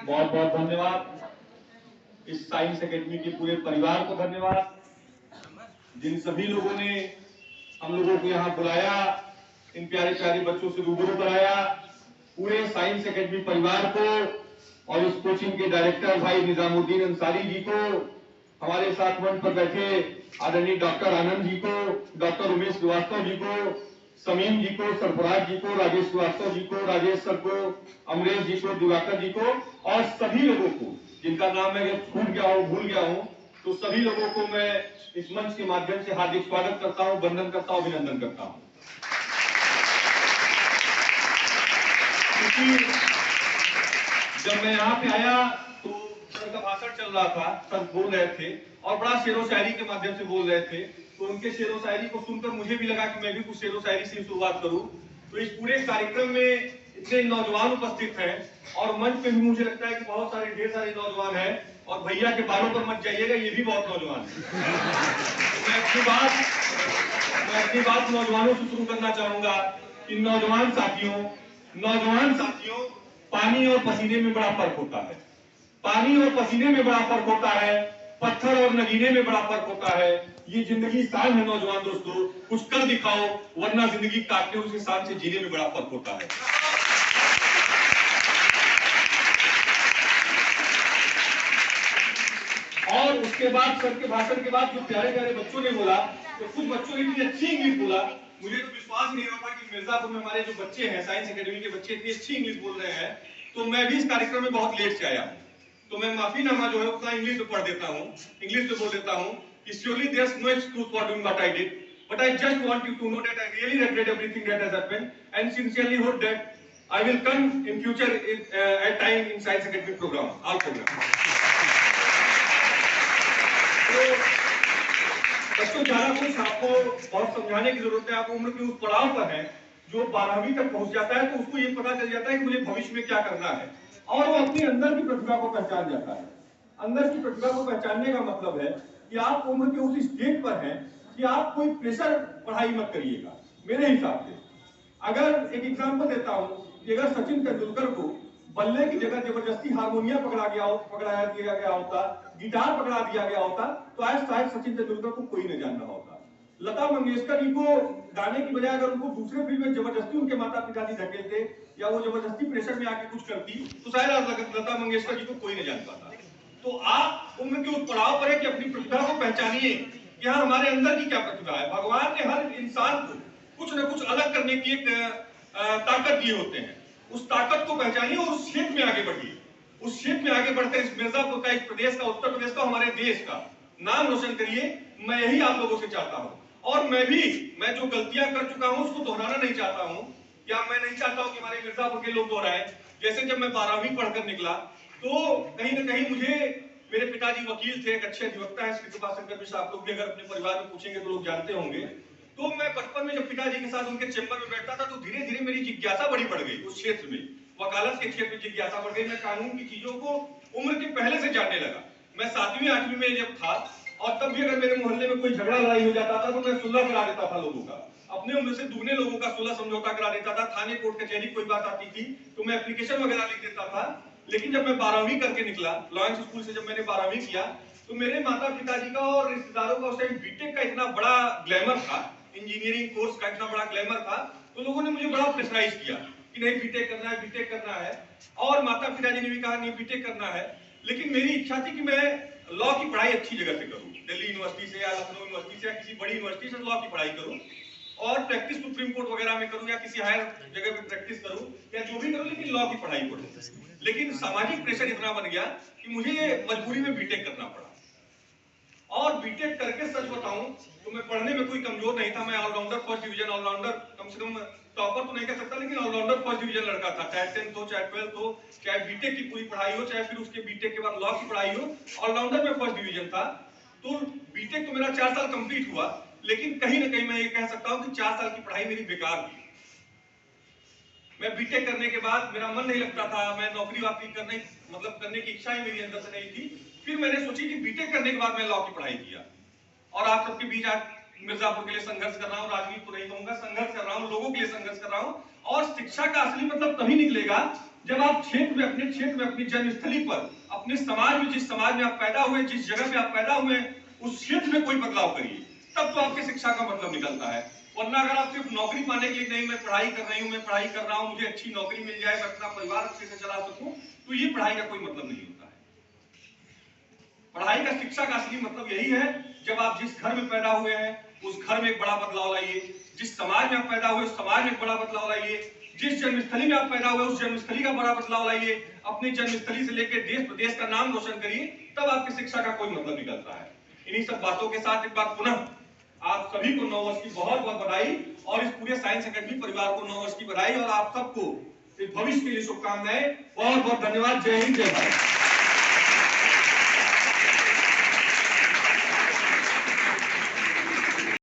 बहुत बहुत धन्यवाद। इस साइंस एकेडमी के पूरे परिवार को धन्यवाद, जिन सभी लोगों ने हम लोगों को यहाँ बुलाया, इन प्यारे प्यारे बच्चों से रूबरू कराया, पूरे साइंस एकेडमी परिवार को और इस कोचिंग के डायरेक्टर भाई निजामुद्दीन अंसारी जी को, हमारे साथ मंच पर बैठे आदरणीय डॉक्टर आनंद जी को, डॉक्टर उमेश श्रीवास्तव जी को, समीम जी को, सरफराज जी को, राजेश श्रीवास्तव जी को, राजेश सर को, अमरेश जी को, दिवाकर जी को और सभी लोगों को जिनका नाम मैं छूट गया हूँ, भूल गया हूँ, तो सभी लोगों को मैं इस मंच के माध्यम से हार्दिक स्वागत करता हूँ, वंदन करता हूँ, अभिनंदन करता हूँ। क्योंकि जब मैं यहाँ पे आया तो सर का भाषण चल रहा था, सर बोल रहे थे और बड़ा शेरो शायरी के माध्यम से बोल रहे थे, तो उनके शेरो शायरी को सुनकर मुझे भी लगा कि मैं भी कुछ शेरो शायरी से शुरुआत करूं। तो इस पूरे कार्यक्रम में इतने नौजवान उपस्थित हैं और मंच पे भी मुझे लगता है कि बहुत सारे ढेर सारे नौजवान हैं और भैया के बालों पर मत जाइएगा, ये भी बहुत नौजवान है। तो मैं अपनी बात नौजवानों से शुरू करना चाहूंगा कि नौजवान साथियों, पानी और पसीने में बड़ा फर्क होता है। पानी और पसीने में बड़ा फर्क होता है, पत्थर और नगीने में बड़ा फर्क होता है। ये जिंदगी शान है नौजवान दोस्तों, कुछ कर दिखाओ वरना जिंदगी काटने उसे शान से जीने में बड़ा फर्क होता है। और उसके बाद सर के भाषण के बाद जो प्यारे प्यारे बच्चों ने बोला, तो कुछ बच्चों ने इतनी अच्छी इंग्लिश बोला, मुझे तो विश्वास नहीं होता कि मिर्जापुर में हमारे जो बच्चे हैं, साइंस एकेडमी के बच्चे इतनी अच्छी इंग्लिश बोल रहे हैं। तो मैं भी इस कार्यक्रम में बहुत लेट से आया हूँ, तो मैं माफीनामा जो है उतना इंग्लिश में पढ़ देता हूँ, इंग्लिश में बोल देता हूँ कि surely there's no excuse for doing what I did, but I just want you to know that I really regret everything that has happened and sincerely hope that I will come in future at time in Science Academy program, all programs. तो बच्चों ज्यादा कुछ आपको बहुत समझाने की जरूरत है, आप उम्र के उस पड़ाव पर हैं जो 12वीं तक पहुंच जाता है, तो उसको ये पता चल जाता है कि मुझे भविष्य में क्या करना है और वो अपनी अंदर की प्रतिभा को पहचान जाता है। अंदर की प्रतिभा को पहचानने का मतलब है कि आप उम्र के उस स्टेज पर हैं कि आप कोई प्रेशर पढ़ाई मत करिएगा। मेरे हिसाब से अगर एक एग्जांपल देता हूं कि अगर सचिन तेंदुलकर को बल्ले की जगह जबरदस्ती हारमोनियम पकड़ाया दिया गया होता, गिटार पकड़ा दिया गया होता, तो आज शायद सचिन तेंदुलकर को कोई न जान रहा होता। लता मंगेशकर जी को गाने की बजाय अगर उनको दूसरे फील्ड में जबरदस्ती उनके माता पिता जी धकेलते या वो जबरदस्ती प्रेशर में आके कुछ करती, तो शायद आज लता मंगेशकर जी को कोई नहीं जान पाता। तो आप उम्र के उस पड़ाव पर है कि अपनी प्रतिभा को पहचानिए कि हाँ हमारे अंदर की क्या प्रतिभा है। भगवान ने हर इंसान को कुछ न कुछ अलग करने की एक ताकत दिए होते हैं, उस ताकत को पहचानिए और उस क्षेत्र में आगे बढ़िए। उस क्षेत्र में आगे बढ़कर इस मिर्जापुर का, इस प्रदेश का, उत्तर प्रदेश का, हमारे देश का नाम रोशन करिए। मैं यही आप लोगों से चाहता हूं और मैं जो गलतियां कर चुका हूं उसको दोहराना नहीं चाहता हूं, या मैं नहीं चाहता हूं कि हमारे मिर्जापुर के लोग दोहराएं। जैसे जब मैं 12वीं पढ़कर निकला तो कहीं ना कहीं मुझे, मेरे पिताजी वकील थे, एक अच्छे अधिवक्ता है श्री कृपा शंकर मिश्र, आप लोग भी अगर अपने परिवार में पूछेंगे तो लोग जानते होंगे। तो मैं बचपन में जब पिताजी के साथ उनके चैम्बर में बैठता था तो धीरे धीरे मेरी जिज्ञासा बड़ी बढ़ गई उस क्षेत्र में, वकालत के क्षेत्र में जिज्ञासा बढ़ गई। मैं कानून की चीजों को उम्र के पहले से जानने लगा। मैं 7वीं 8वीं में जब था और तब भी अगर मेरे मोहल्ले में कोई झगड़ा लड़ाई हो जाता था तो मैं सुलह करा देता था लोगों का, अपने उम्र से दुगने लोगों का सुलह समझौता करा देता था। थाने कोर्ट कचहरी कोई बात आती थी तो मैं एप्लीकेशन वगैरह लिख देता था। लेकिन जब मैं 12वीं करके निकला, लॉयंस स्कूल से जब मैंने 12वीं किया, तो मेरे माता पिताजी का और रिश्तेदारों का उस टाइम बीटेक का इतना बड़ा ग्लैमर था, इंजीनियरिंग कोर्स का इतना बड़ा ग्लैमर था, तो लोगों ने मुझे बड़ा प्रेशराइज किया कि नहीं बीटेक करना है, बीटेक करना है। और माता पिताजी ने भी कहा नहीं बीटेक करना है। लेकिन मेरी इच्छा थी कि मैं लॉ की पढ़ाई अच्छी जगह से करूं, दिल्ली यूनिवर्सिटी से या लखनऊ यूनिवर्सिटी से या किसी बड़ी यूनिवर्सिटी से लॉ की पढ़ाई करूं और प्रैक्टिस सुप्रीम कोर्ट वगैरह में करूं या किसी हायर जगह पे प्रैक्टिस करूं या जो भी करूं, लेकिन लॉ की पढ़ाई करूं। लेकिन सामाजिक प्रेशर इतना बन गया कि मुझे मजबूरी में बीटेक करना पड़ा। और बीटेक करके सच बताऊं तो मैं पढ़ने में कोई कमजोर नहीं था। मैं ऑलराउंडर, फर्स्ट डिवीजन ऑलराउंडर, कम से कम टॉपर तो नहीं कह सकता लेकिन ऑलराउंडर फर्स्ट डिवीजन लड़का था। चाहे 10th हो, चाहे 12th हो, चाहे बीटेक की पूरी पढ़ाई हो, चाहे फिर उसके बीटेक के बाद लॉ की पढ़ाई हो, ऑलराउंडर में फर्स्ट डिवीजन था। तो बीटेक तो मेरा 4 साल कंप्लीट हुआ, लेकिन कहीं ना कहीं मैं ये कह सकता हूं कि 4 साल की पढ़ाई मेरी बेकार हुई। मैं बीटेक करने के बाद मेरा मन नहीं लगता था, मैं नौकरी वाकरी करने की इच्छा ही मेरी अंदर से नहीं थी। फिर मैंने सोची कि बीटेक करने के बाद मैं लॉ की पढ़ाई किया और आप सबके बीच आज मिर्जापुर के लिए संघर्ष कर रहा हूं, राजनीति को नहीं कहूंगा, संघर्ष कर रहा हूं, लोगों के लिए संघर्ष कर रहा हूं। और शिक्षा का असली मतलब तभी निकलेगा जब आप क्षेत्र में, अपने क्षेत्र में, अपनी जन्मस्थली पर, अपने समाज में, जिस समाज में आप पैदा हुए, जिस जगह पे आप पैदा हुए, उस क्षेत्र में कोई बदलाव करिए, तब तो आपकी शिक्षा का मतलब निकलता है। वरना अगर आप सिर्फ नौकरी पाने के लिए, नहीं मैं पढ़ाई कर रही हूँ, मैं पढ़ाई कर रहा हूँ, मुझे अच्छी नौकरी मिल जाए, मैं अपना परिवार अच्छे से चला सकूं, तो ये पढ़ाई का कोई मतलब नहीं होता है। पढ़ाई का, शिक्षा का असली मतलब यही है, जब आप जिस घर में पैदा हुए हैं उस घर में एक बड़ा बदलाव लाइए, जिस समाज में आप पैदा हुए उस समाज में एक बड़ा बदलाव लाइए, जिस जन्मस्थली में आप पैदा हुए उस जन्मस्थली का बड़ा बदलाव लाइए, अपनी जन्मस्थली से लेकर देश प्रदेश का नाम रोशन करिए, तब आपकी शिक्षा का कोई मतलब निकलता है। इन्हीं सब बातों के साथ एक बार पुनः आप सभी को 9 वर्ष की बहुत बहुत बधाई, और इस पूरे साइंस एकेडमी परिवार को 9 वर्ष की बधाई, और आप सबको इस भविष्य के लिए शुभकामनाएं। बहुत बहुत धन्यवाद। जय हिंद, जय भारत।